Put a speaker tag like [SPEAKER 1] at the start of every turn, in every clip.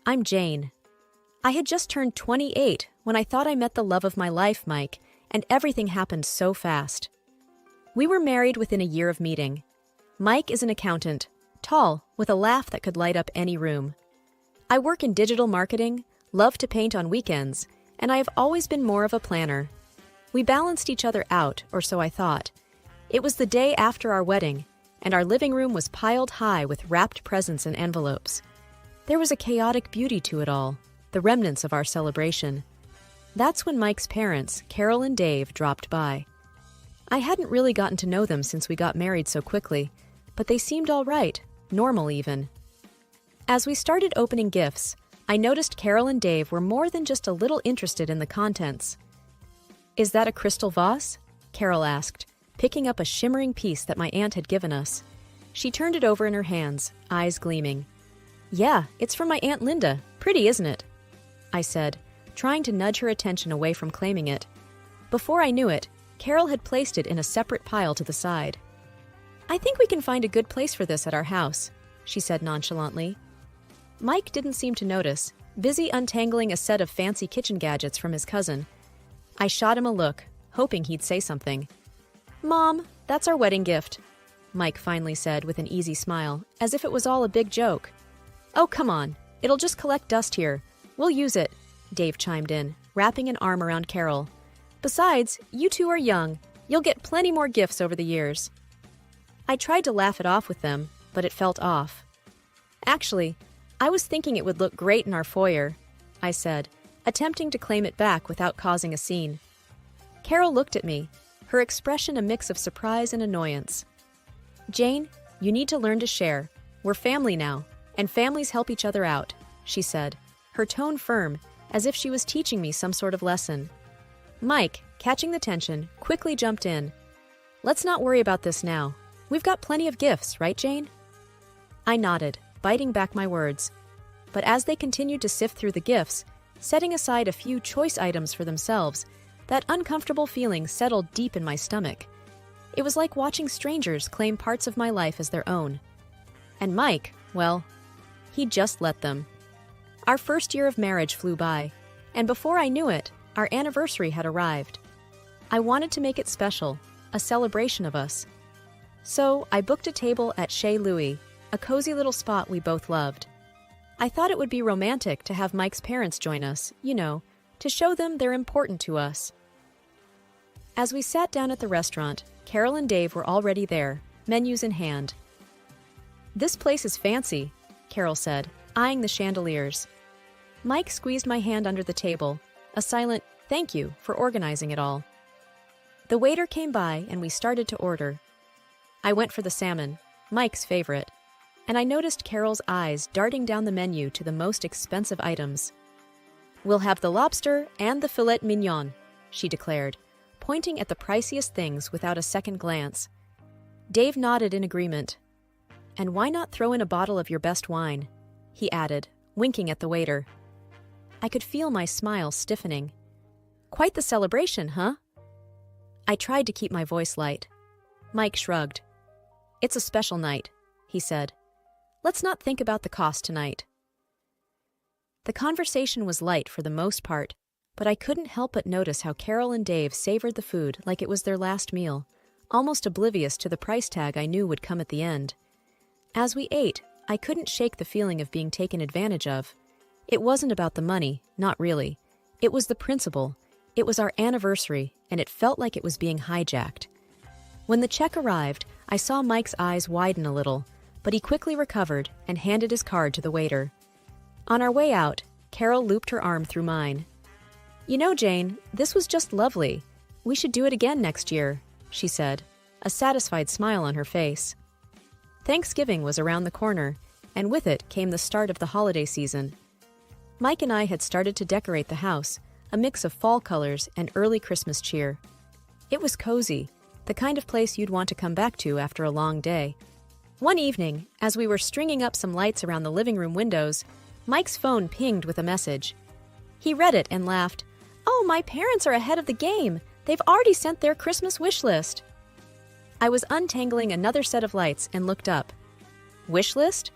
[SPEAKER 1] I'm Jane. I had just turned 28 when I thought I met the love of my life, Mike, and everything happened so fast. We were married within a year of meeting. Mike is an accountant, tall, with a laugh that could light up any room. I work in digital marketing, love to paint on weekends, and I have always been more of a planner. We balanced each other out, or so I thought. It was the day after our wedding, and our living room was piled high with wrapped presents and envelopes. There was a chaotic beauty to it all, the remnants of our celebration. That's when Mike's parents, Carol and Dave, dropped by. I hadn't really gotten to know them since we got married so quickly, but they seemed all right, normal even. As we started opening gifts, I noticed Carol and Dave were more than just a little interested in the contents. "Is that a crystal vase?" Carol asked, picking up a shimmering piece that my aunt had given us. She turned it over in her hands, eyes gleaming. "Yeah, it's from my Aunt Linda. Pretty, isn't it?" I said, trying to nudge her attention away from claiming it. Before I knew it, Carol had placed it in a separate pile to the side. "I think we can find a good place for this at our house," she said nonchalantly. Mike didn't seem to notice, busy untangling a set of fancy kitchen gadgets from his cousin. I shot him a look, hoping he'd say something. "Mom, that's our wedding gift," Mike finally said with an easy smile, as if it was all a big joke. "Oh, come on. It'll just collect dust here. We'll use it," Dave chimed in, wrapping an arm around Carol. "Besides, you two are young. You'll get plenty more gifts over the years." I tried to laugh it off with them, but it felt off. "Actually, I was thinking it would look great in our foyer," I said, attempting to claim it back without causing a scene. Carol looked at me, her expression a mix of surprise and annoyance. "Jane, you need to learn to share. We're family now, and families help each other out," she said, her tone firm, as if she was teaching me some sort of lesson. Mike, catching the tension, quickly jumped in. "Let's not worry about this now. We've got plenty of gifts, right, Jane?" I nodded, biting back my words. But as they continued to sift through the gifts, setting aside a few choice items for themselves, that uncomfortable feeling settled deep in my stomach. It was like watching strangers claim parts of my life as their own. And Mike, well, he just let them. Our first year of marriage flew by, and before I knew it, our anniversary had arrived. I wanted to make it special, a celebration of us. So I booked a table at Chez Louis, a cozy little spot we both loved. I thought it would be romantic to have Mike's parents join us, to show them they're important to us. As we sat down at the restaurant, Carol and Dave were already there, menus in hand. "This place is fancy," Carol said, eyeing the chandeliers. Mike squeezed my hand under the table, a silent thank you for organizing it all. The waiter came by and we started to order. I went for the salmon, Mike's favorite, and I noticed Carol's eyes darting down the menu to the most expensive items. "We'll have the lobster and the filet mignon," she declared, pointing at the priciest things without a second glance. Dave nodded in agreement. "And why not throw in a bottle of your best wine?" he added, winking at the waiter. I could feel my smile stiffening. "Quite the celebration, huh?" I tried to keep my voice light. Mike shrugged. "It's a special night," he said. "Let's not think about the cost tonight." The conversation was light for the most part, but I couldn't help but notice how Carol and Dave savored the food like it was their last meal, almost oblivious to the price tag I knew would come at the end. As we ate, I couldn't shake the feeling of being taken advantage of. It wasn't about the money, not really. It was the principle. It was our anniversary, and it felt like it was being hijacked. When the check arrived, I saw Mike's eyes widen a little, but he quickly recovered and handed his card to the waiter. On our way out, Carol looped her arm through mine. "You know, Jane, this was just lovely. We should do it again next year," she said, a satisfied smile on her face. Thanksgiving was around the corner, and with it came the start of the holiday season. Mike and I had started to decorate the house, a mix of fall colors and early Christmas cheer. It was cozy, the kind of place you'd want to come back to after a long day. One evening, as we were stringing up some lights around the living room windows, Mike's phone pinged with a message. He read it and laughed. "Oh, my parents are ahead of the game. They've already sent their Christmas wish list." I was untangling another set of lights and looked up. "Wish list?"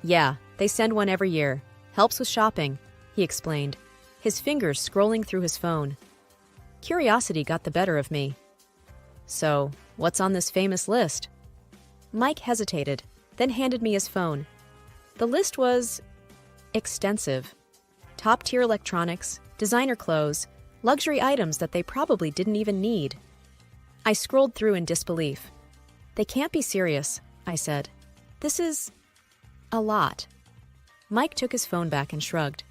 [SPEAKER 1] "Yeah, they send one every year. Helps with shopping, he explained, his fingers scrolling through his phone. Curiosity got the better of me. So, what's on this famous list? Mike hesitated, then handed me his phone. The list was extensive. Top-tier electronics, designer clothes, luxury items that they probably didn't even need. I scrolled through in disbelief. They can't be serious, I said. This is a lot. Mike took his phone back and shrugged.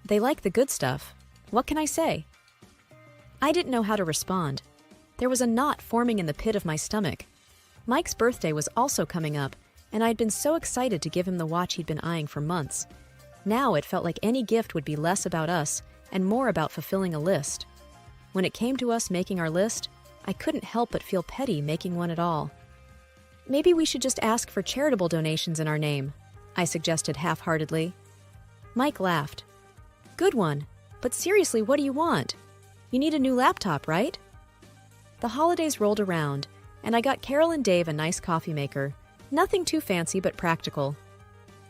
[SPEAKER 1] They like the good stuff. What can I say? I didn't know how to respond. There was a knot forming in the pit of my stomach. Mike's birthday was also coming up, and I'd been so excited to give him the watch he'd been eyeing for months. Now it felt like any gift would be less about us and more about fulfilling a list. When it came to us making our list, I couldn't help but feel petty making one at all. Maybe we should just ask for charitable donations in our name, I suggested half-heartedly. Mike laughed. Good one, but seriously, what do you want? You need a new laptop, right? The holidays rolled around, and I got Carol and Dave a nice coffee maker. Nothing too fancy but practical.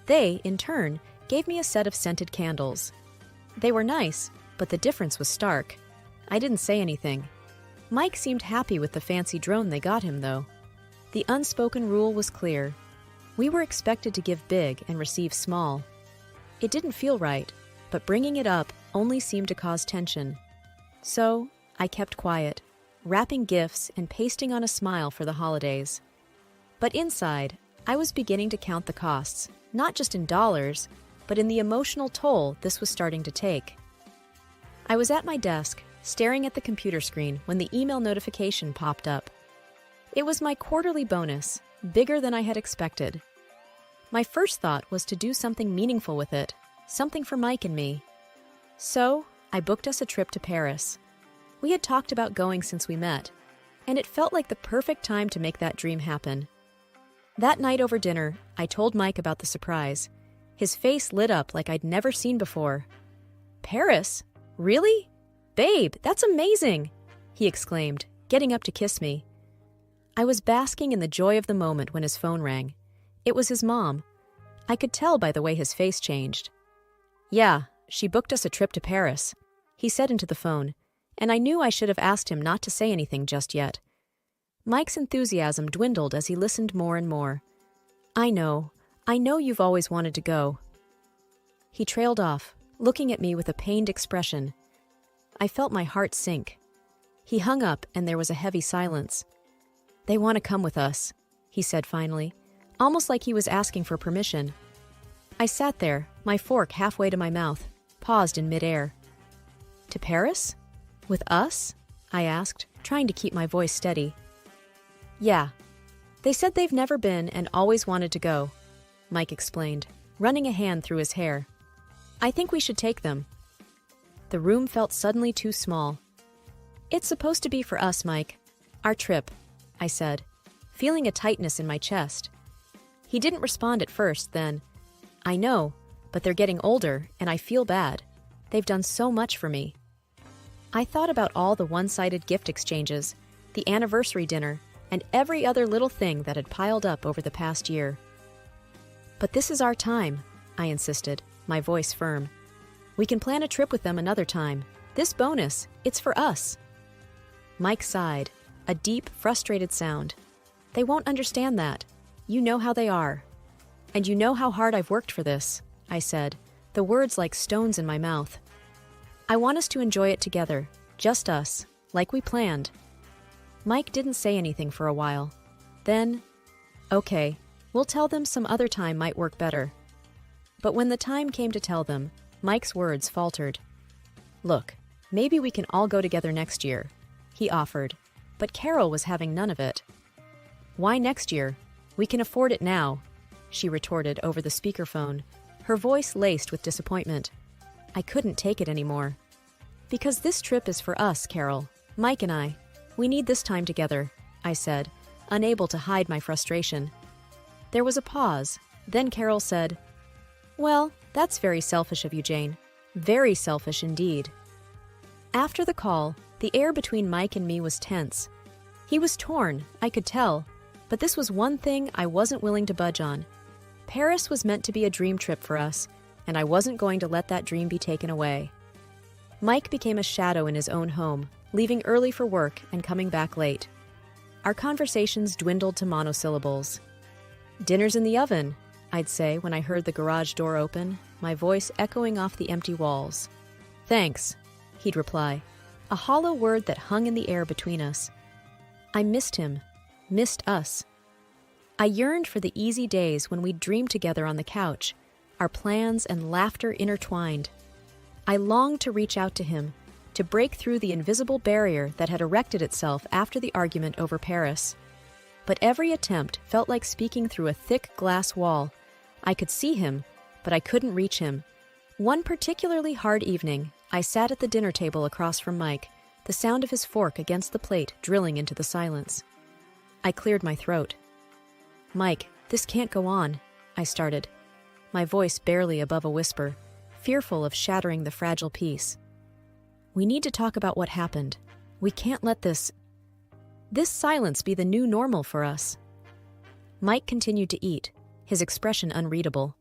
[SPEAKER 1] They, in turn, gave me a set of scented candles. They were nice, but the difference was stark. I didn't say anything. Mike seemed happy with the fancy drone they got him, though. The unspoken rule was clear. We were expected to give big and receive small. It didn't feel right, but bringing it up only seemed to cause tension. So, I kept quiet, wrapping gifts and pasting on a smile for the holidays. But inside, I was beginning to count the costs, not just in dollars, but in the emotional toll this was starting to take. I was at my desk, staring at the computer screen when the email notification popped up. It was my quarterly bonus, bigger than I had expected. My first thought was to do something meaningful with it, something for Mike and me. So, I booked us a trip to Paris. We had talked about going since we met, and it felt like the perfect time to make that dream happen. That night over dinner, I told Mike about the surprise. His face lit up like I'd never seen before. Paris? Really? Babe, that's amazing! He exclaimed, getting up to kiss me. I was basking in the joy of the moment when his phone rang. It was his mom. I could tell by the way his face changed. Yeah, she booked us a trip to Paris, he said into the phone, and I knew I should have asked him not to say anything just yet. Mike's enthusiasm dwindled as he listened more and more. I know you've always wanted to go. He trailed off, looking at me with a pained expression. I felt my heart sink. He hung up and there was a heavy silence. They want to come with us, he said finally, almost like he was asking for permission. I sat there, my fork halfway to my mouth, paused in midair. To Paris? With us? I asked, trying to keep my voice steady. Yeah. They said they've never been and always wanted to go, Mike explained, running a hand through his hair. I think we should take them. The room felt suddenly too small. It's supposed to be for us, Mike. Our trip, I said, feeling a tightness in my chest. He didn't respond at first, then, I know, but they're getting older, and I feel bad. They've done so much for me. I thought about all the one-sided gift exchanges, the anniversary dinner, and every other little thing that had piled up over the past year. But this is our time, I insisted, my voice firm. We can plan a trip with them another time. This bonus, it's for us. Mike sighed, a deep, frustrated sound. They won't understand that. You know how they are. And you know how hard I've worked for this, I said, the words like stones in my mouth. I want us to enjoy it together, just us, like we planned. Mike didn't say anything for a while. Then, okay, we'll tell them some other time might work better. But when the time came to tell them, Mike's words faltered. Look, maybe we can all go together next year, he offered, but Carol was having none of it. Why next year? We can afford it now, she retorted over the speakerphone, her voice laced with disappointment. I couldn't take it anymore. Because this trip is for us, Carol, Mike and I. We need this time together, I said, unable to hide my frustration. There was a pause. Then Carol said, Well, that's very selfish of you, Jane. Very selfish indeed. After the call, the air between Mike and me was tense. He was torn, I could tell, but this was one thing I wasn't willing to budge on. Paris was meant to be a dream trip for us, and I wasn't going to let that dream be taken away. Mike became a shadow in his own home, leaving early for work and coming back late. Our conversations dwindled to monosyllables. "Dinner's in the oven," I'd say when I heard the garage door open, my voice echoing off the empty walls. "Thanks," he'd reply, a hollow word that hung in the air between us. I missed him, missed us. I yearned for the easy days when we'd dream together on the couch, our plans and laughter intertwined. I longed to reach out to him, to break through the invisible barrier that had erected itself after the argument over Paris. But every attempt felt like speaking through a thick glass wall. I could see him, but I couldn't reach him. One particularly hard evening, I sat at the dinner table across from Mike, the sound of his fork against the plate drilling into the silence. I cleared my throat. "Mike, this can't go on," I started, my voice barely above a whisper, fearful of shattering the fragile peace. "We need to talk about what happened. We can't let this silence be the new normal for us." Mike continued to eat, his expression unreadable.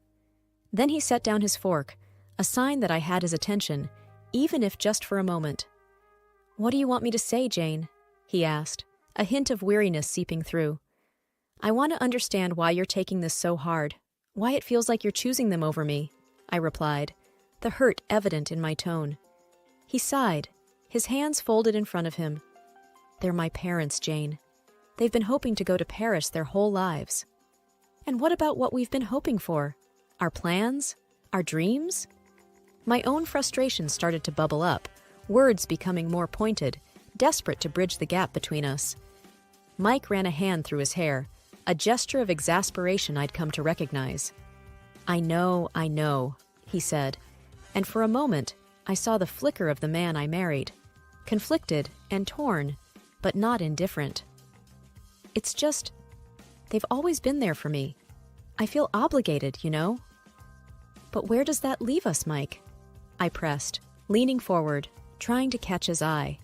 [SPEAKER 1] Then he set down his fork, a sign that I had his attention, even if just for a moment. "What do you want me to say, Jane?" he asked, a hint of weariness seeping through. "I want to understand why you're taking this so hard, why it feels like you're choosing them over me," I replied, the hurt evident in my tone. He sighed, his hands folded in front of him. "They're my parents, Jane. They've been hoping to go to Paris their whole lives." "And what about what we've been hoping for? Our plans? Our dreams?" My own frustration started to bubble up, words becoming more pointed, desperate to bridge the gap between us. Mike ran a hand through his hair, a gesture of exasperation I'd come to recognize. I know," he said, and for a moment, I saw the flicker of the man I married, conflicted and torn, but not indifferent. "It's just, they've always been there for me. I feel obligated, you know." "But where does that leave us, Mike?" I pressed, leaning forward, trying to catch his eye.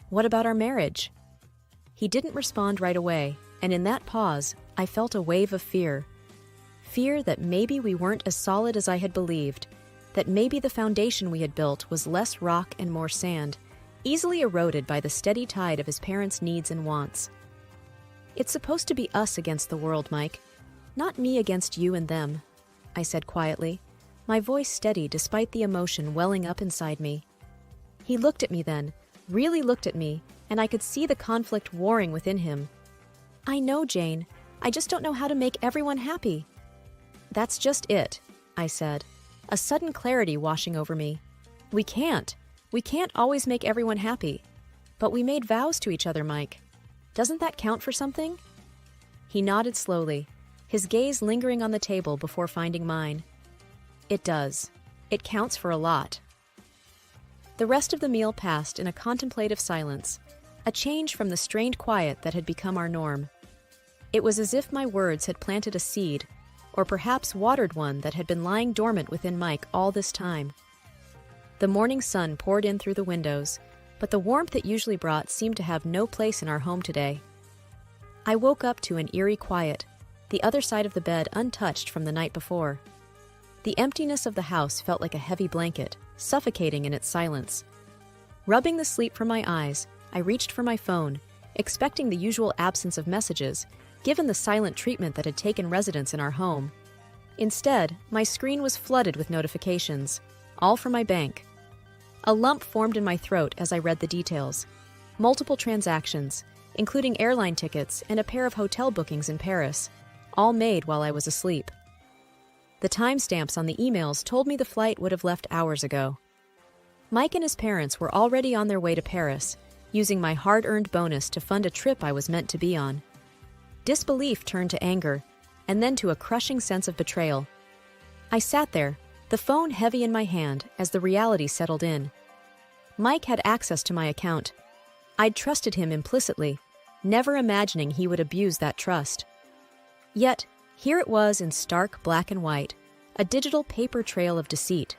[SPEAKER 1] "What about our marriage?" He didn't respond right away, and in that pause, I felt a wave of fear. Fear that maybe we weren't as solid as I had believed, that maybe the foundation we had built was less rock and more sand, easily eroded by the steady tide of his parents' needs and wants. "It's supposed to be us against the world, Mike, not me against you and them," I said quietly, my voice steady despite the emotion welling up inside me. He looked at me then, really looked at me, and I could see the conflict warring within him. "I know, Jane. I just don't know how to make everyone happy." "That's just it," I said, a sudden clarity washing over me. We can't always make everyone happy. But we made vows to each other, Mike. Doesn't that count for something?" He nodded slowly, his gaze lingering on the table before finding mine. "It does. It counts for a lot." The rest of the meal passed in a contemplative silence, a change from the strained quiet that had become our norm. It was as if my words had planted a seed, or perhaps watered one that had been lying dormant within Mike all this time. The morning sun poured in through the windows, but the warmth it usually brought seemed to have no place in our home today. I woke up to an eerie quiet, the other side of the bed untouched from the night before. The emptiness of the house felt like a heavy blanket, suffocating in its silence. Rubbing the sleep from my eyes, I reached for my phone, expecting the usual absence of messages, given the silent treatment that had taken residence in our home. Instead, my screen was flooded with notifications, all from my bank. A lump formed in my throat as I read the details. Multiple transactions, including airline tickets and a pair of hotel bookings in Paris, all made while I was asleep. The timestamps on the emails told me the flight would have left hours ago. Mike and his parents were already on their way to Paris, using my hard-earned bonus to fund a trip I was meant to be on. Disbelief turned to anger, and then to a crushing sense of betrayal. I sat there, the phone heavy in my hand as the reality settled in. Mike had access to my account. I'd trusted him implicitly, never imagining he would abuse that trust. Yet, here it was in stark black and white, a digital paper trail of deceit.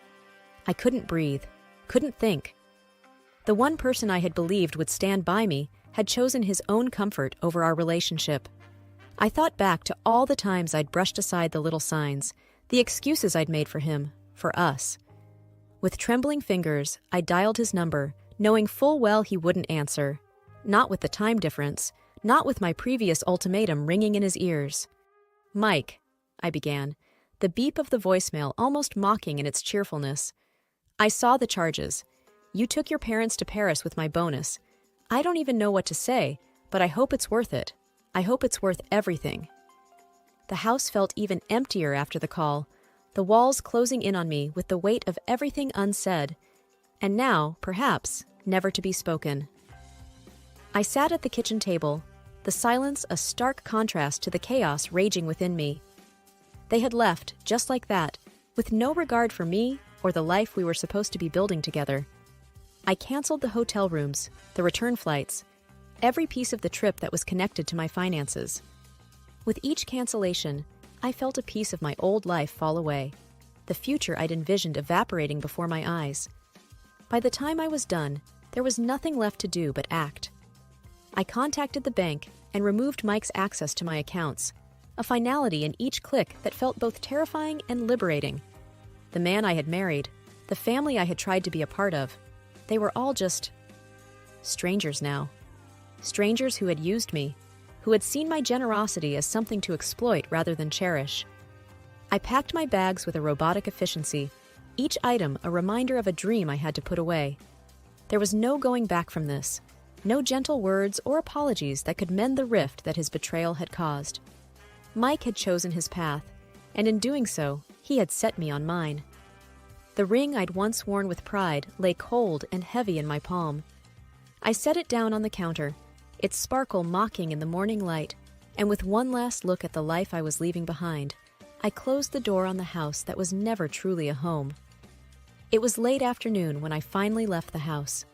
[SPEAKER 1] I couldn't breathe, couldn't think. The one person I had believed would stand by me had chosen his own comfort over our relationship. I thought back to all the times I'd brushed aside the little signs, the excuses I'd made for him, for us. With trembling fingers, I dialed his number, knowing full well he wouldn't answer. Not with the time difference, not with my previous ultimatum ringing in his ears. "Mike," I began, the beep of the voicemail almost mocking in its cheerfulness. "I saw the charges. You took your parents to Paris with my bonus. I don't even know what to say, but I hope it's worth it. I hope it's worth everything." The house felt even emptier after the call, the walls closing in on me with the weight of everything unsaid, and now, perhaps, never to be spoken. I sat at the kitchen table, the silence a stark contrast to the chaos raging within me. They had left, just like that, with no regard for me or the life we were supposed to be building together. I canceled the hotel rooms, the return flights, every piece of the trip that was connected to my finances. With each cancellation, I felt a piece of my old life fall away, the future I'd envisioned evaporating before my eyes. By the time I was done, there was nothing left to do but act. I contacted the bank and removed Mike's access to my accounts, a finality in each click that felt both terrifying and liberating. The man I had married, the family I had tried to be a part of, they were all just strangers now. Strangers who had used me, who had seen my generosity as something to exploit rather than cherish. I packed my bags with a robotic efficiency, each item a reminder of a dream I had to put away. There was no going back from this, no gentle words or apologies that could mend the rift that his betrayal had caused. Mike had chosen his path, and in doing so, he had set me on mine. The ring I'd once worn with pride lay cold and heavy in my palm. I set it down on the counter, its sparkle mocking in the morning light, and with one last look at the life I was leaving behind, I closed the door on the house that was never truly a home. It was late afternoon when I finally left the house.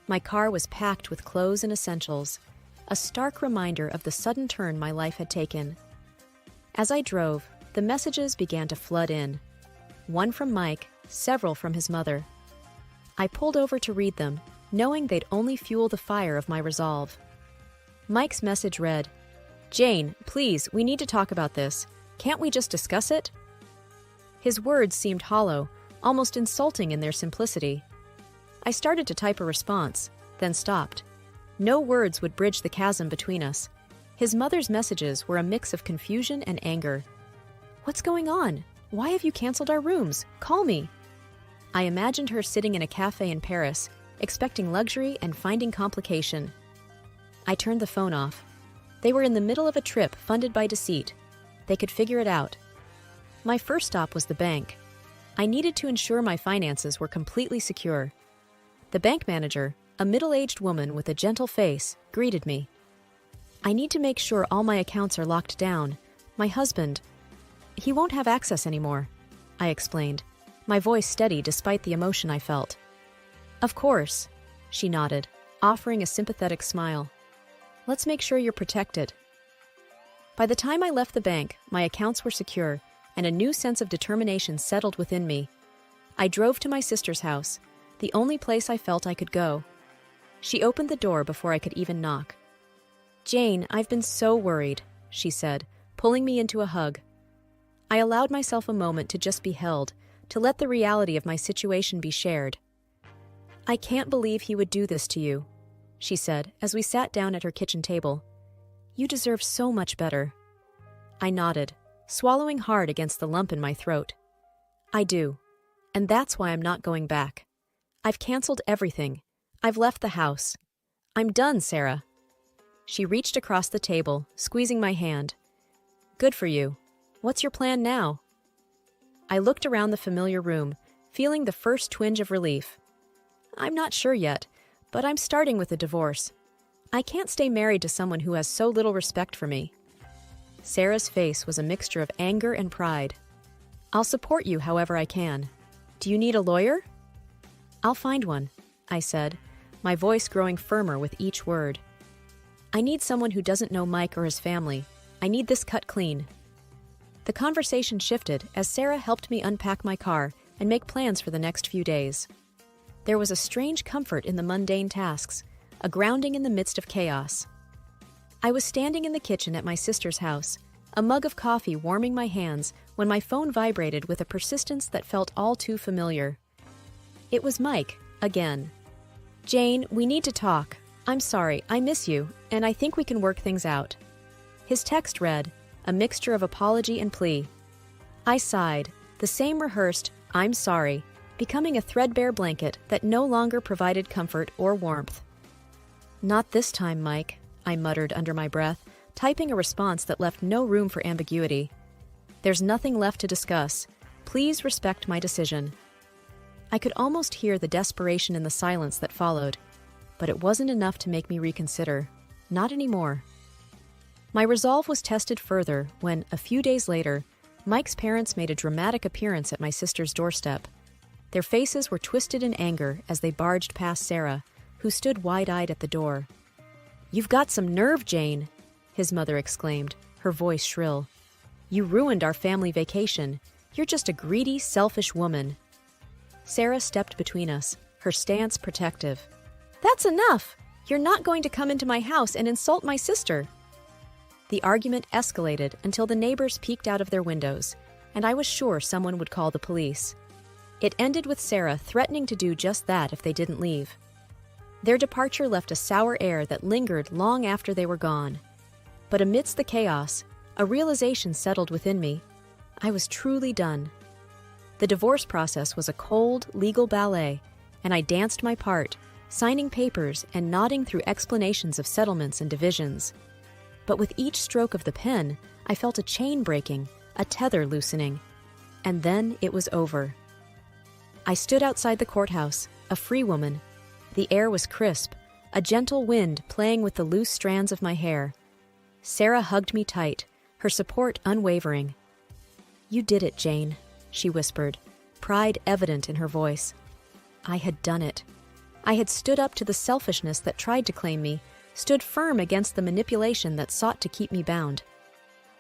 [SPEAKER 1] My car was packed with clothes and essentials, a stark reminder of the sudden turn my life had taken. As I drove, the messages began to flood in. One from Mike, several from his mother. I pulled over to read them, knowing they'd only fuel the fire of my resolve. Mike's message read, "Jane, please, we need to talk about this. Can't we just discuss it?" His words seemed hollow, almost insulting in their simplicity. I started to type a response, then stopped. No words would bridge the chasm between us. His mother's messages were a mix of confusion and anger. "What's going on? Why have you canceled our rooms? Call me." I imagined her sitting in a cafe in Paris, expecting luxury and finding complication. I turned the phone off. They were in the middle of a trip funded by deceit. They could figure it out. My first stop was the bank. I needed to ensure my finances were completely secure. The bank manager, a middle-aged woman with a gentle face, greeted me. "I need to make sure all my accounts are locked down. My husband, he won't have access anymore," I explained, my voice steady despite the emotion I felt. "Of course," she nodded, offering a sympathetic smile. "Let's make sure you're protected." By the time I left the bank, my accounts were secure, and a new sense of determination settled within me. I drove to my sister's house, the only place I felt I could go. She opened the door before I could even knock. "Jane, I've been so worried," she said, pulling me into a hug. I allowed myself a moment to just be held, to let the reality of my situation be shared. "I can't believe he would do this to you," she said as we sat down at her kitchen table. "You deserve so much better." I nodded, swallowing hard against the lump in my throat. "I do, and that's why I'm not going back. I've canceled everything. I've left the house. I'm done, Sarah." She reached across the table, squeezing my hand. "Good for you. What's your plan now?" I looked around the familiar room, feeling the first twinge of relief. "I'm not sure yet, but I'm starting with a divorce. I can't stay married to someone who has so little respect for me." Sarah's face was a mixture of anger and pride. "I'll support you however I can. Do you need a lawyer?" "I'll find one," I said, my voice growing firmer with each word. "I need someone who doesn't know Mike or his family. I need this cut clean." The conversation shifted as Sarah helped me unpack my car and make plans for the next few days. There was a strange comfort in the mundane tasks, a grounding in the midst of chaos. I was standing in the kitchen at my sister's house, a mug of coffee warming my hands when my phone vibrated with a persistence that felt all too familiar. It was Mike, again. "Jane, we need to talk. I'm sorry, I miss you, and I think we can work things out." His text read, a mixture of apology and plea. I sighed, the same rehearsed, "I'm sorry," becoming a threadbare blanket that no longer provided comfort or warmth. "Not this time, Mike," I muttered under my breath, typing a response that left no room for ambiguity. "There's nothing left to discuss. Please respect my decision." I could almost hear the desperation in the silence that followed, but it wasn't enough to make me reconsider. Not anymore. My resolve was tested further when, a few days later, Mike's parents made a dramatic appearance at my sister's doorstep. Their faces were twisted in anger as they barged past Sarah, who stood wide-eyed at the door. "You've got some nerve, Jane," his mother exclaimed, her voice shrill. "You ruined our family vacation. You're just a greedy, selfish woman." Sarah stepped between us, her stance protective. "That's enough! You're not going to come into my house and insult my sister." The argument escalated until the neighbors peeked out of their windows, and I was sure someone would call the police. It ended with Sarah threatening to do just that if they didn't leave. Their departure left a sour air that lingered long after they were gone. But amidst the chaos, a realization settled within me. I was truly done. The divorce process was a cold, legal ballet, and I danced my part, signing papers and nodding through explanations of settlements and divisions. But with each stroke of the pen, I felt a chain breaking, a tether loosening. And then it was over. I stood outside the courthouse, a free woman. The air was crisp, a gentle wind playing with the loose strands of my hair. Sarah hugged me tight, her support unwavering. "You did it, Jane," she whispered, pride evident in her voice. I had done it. I had stood up to the selfishness that tried to claim me, stood firm against the manipulation that sought to keep me bound.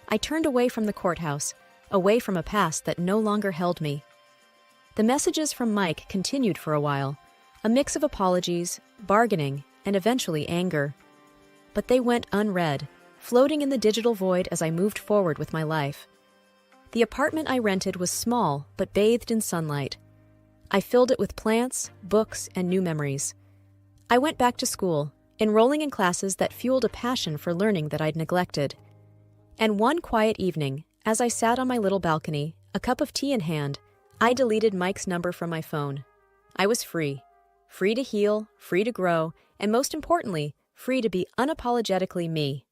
[SPEAKER 1] I turned away from the courthouse, away from a past that no longer held me. The messages from Mike continued for a while, a mix of apologies, bargaining, and eventually anger. But they went unread, floating in the digital void as I moved forward with my life. The apartment I rented was small, but bathed in sunlight. I filled it with plants, books, and new memories. I went back to school, enrolling in classes that fueled a passion for learning that I'd neglected. And one quiet evening, as I sat on my little balcony, a cup of tea in hand, I deleted Mike's number from my phone. I was free. Free to heal, free to grow, and most importantly, free to be unapologetically me.